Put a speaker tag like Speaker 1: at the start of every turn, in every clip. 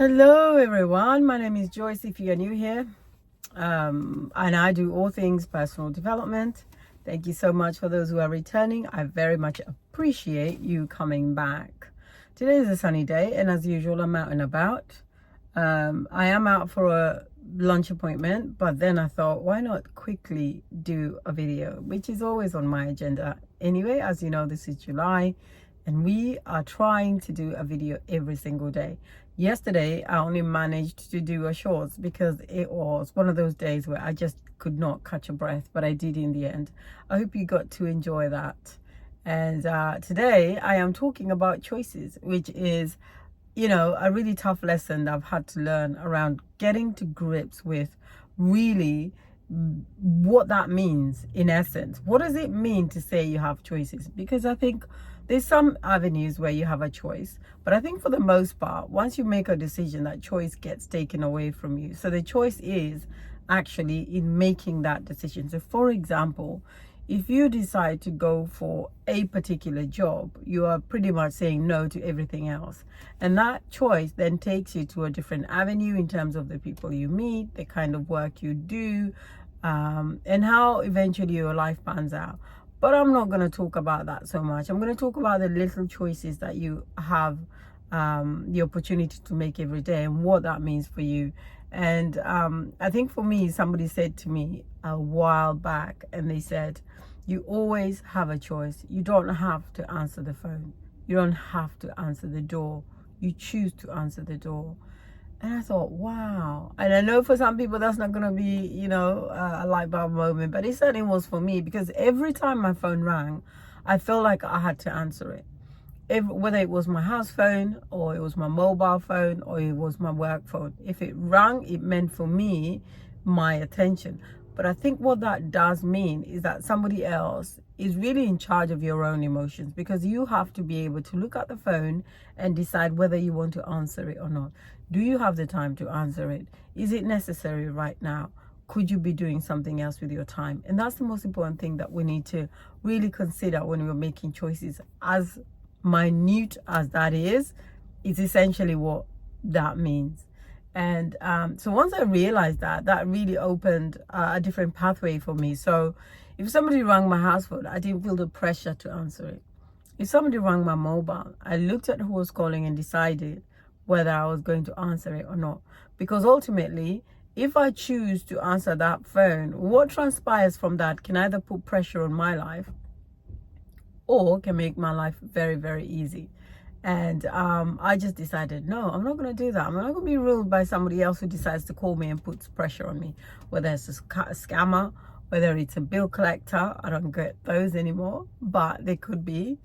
Speaker 1: Hello everyone, my name is Joyce if you are new here, and I do all things personal development. Thank you so much for those who are returning. I very much appreciate you coming back. Today is a sunny day and as usual I'm out and about. I am out for a lunch appointment, but then I thought why not quickly do a video, which is always on my agenda anyway. As you know, this is July and we are trying to do a video every single day. Yesterday I only managed to do a shorts because it was one of those days where I just could not catch a breath, but I did in the end. I hope you got to enjoy that. And today I am talking about choices, which is, you know, a really tough lesson that I've had to learn around getting to grips with really what that means in essence. What does it mean to say you have choices? Because I think there's some avenues where you have a choice, but I think for the most part, once you make a decision, that choice gets taken away from you. So the choice is actually in making that decision. So for example, if you decide to go for a particular job, you are pretty much saying no to everything else. And that choice then takes you to a different avenue in terms of the people you meet, the kind of work you do, and how eventually your life pans out. But I'm not going to talk about that so much. I'm going to talk about the little choices that you have the opportunity to make every day and what that means for you. And I think for me, somebody said to me a while back, and they said, you always have a choice. You don't have to answer the phone. You don't have to answer the door. You choose to answer the door. And I thought, wow. And I know for some people that's not going to be, you know, a light bulb moment, but it certainly was for me, because every time my phone rang, I felt like I had to answer it. Whether it was my house phone or it was my mobile phone or it was my work phone. If it rang, it meant for me my attention. But I think what that does mean is that somebody else is really in charge of your own emotions, because you have to be able to look at the phone and decide whether you want to answer it or not. Do you have the time to answer it? Is it necessary right now? Could you be doing something else with your time? And that's the most important thing that we need to really consider when we're making choices. As minute as that is essentially what that means. And so once I realized that, that really opened a different pathway for me. So if somebody rang my house phone, I didn't feel the pressure to answer it. If somebody rang my mobile, I looked at who was calling and decided whether I was going to answer it or not. Because ultimately, if I choose to answer that phone, what transpires from that can either put pressure on my life or can make my life very, very easy. And I just decided, no, I'm not going to do that. I'm not going to be ruled by somebody else who decides to call me and puts pressure on me, whether it's a scammer, whether it's a bill collector. I don't get those anymore, but they could be.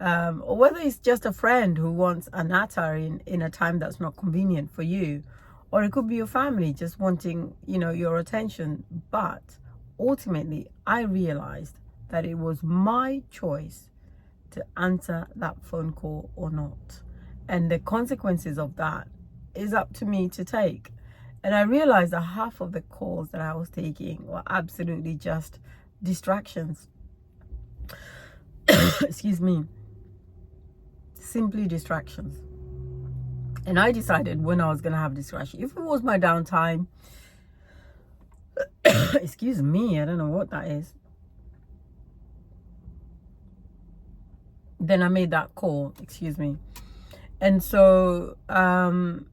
Speaker 1: Or whether it's just a friend who wants a natter in a time that's not convenient for you. Or it could be your family just wanting, you know, your attention. But ultimately, I realized that it was my choice to answer that phone call or not. And the consequences of that is up to me to take. And I realized that half of the calls that I was taking were absolutely just distractions. Excuse me. Simply distractions. And I decided when I was going to have distraction. If it was my downtime, excuse me, I don't know what that is. Then I made that call, excuse me. And so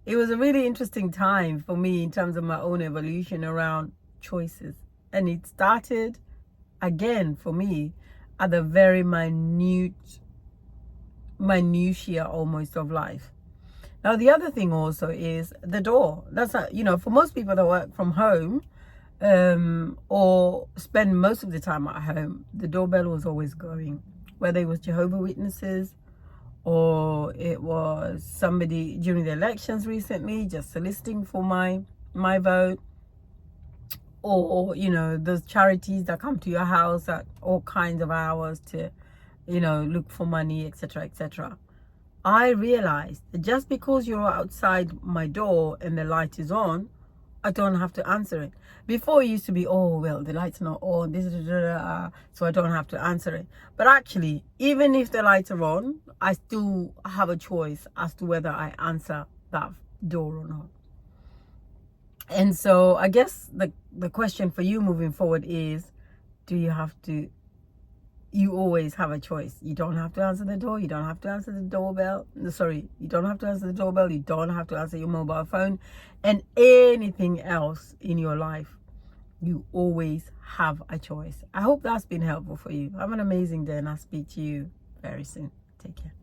Speaker 1: it was a really interesting time for me in terms of my own evolution around choices. And it started again for me at the very minutiae almost of life. Now the other thing also is the door. That's you know, for most people that work from home or spend most of the time at home, the doorbell was always going. Whether it was Jehovah's Witnesses or it was somebody during the elections recently just soliciting for my vote, or, you know, those charities that come to your house at all kinds of hours to, you know, look for money, etc., etc. I realized that just because you're outside my door and the light is on, I don't have to answer it. Before it used to be, oh, well, the light's not on, so I don't have to answer it. But actually, even if the lights are on, I still have a choice as to whether I answer that door or not. And so I guess the question for you moving forward is, do you have to, you always have a choice. You don't have to answer the door. You don't have to answer the doorbell. Sorry, you don't have to answer the doorbell. You don't have to answer your mobile phone and anything else in your life. You always have a choice. I hope that's been helpful for you. Have an amazing day, and I'll speak to you very soon. Take care.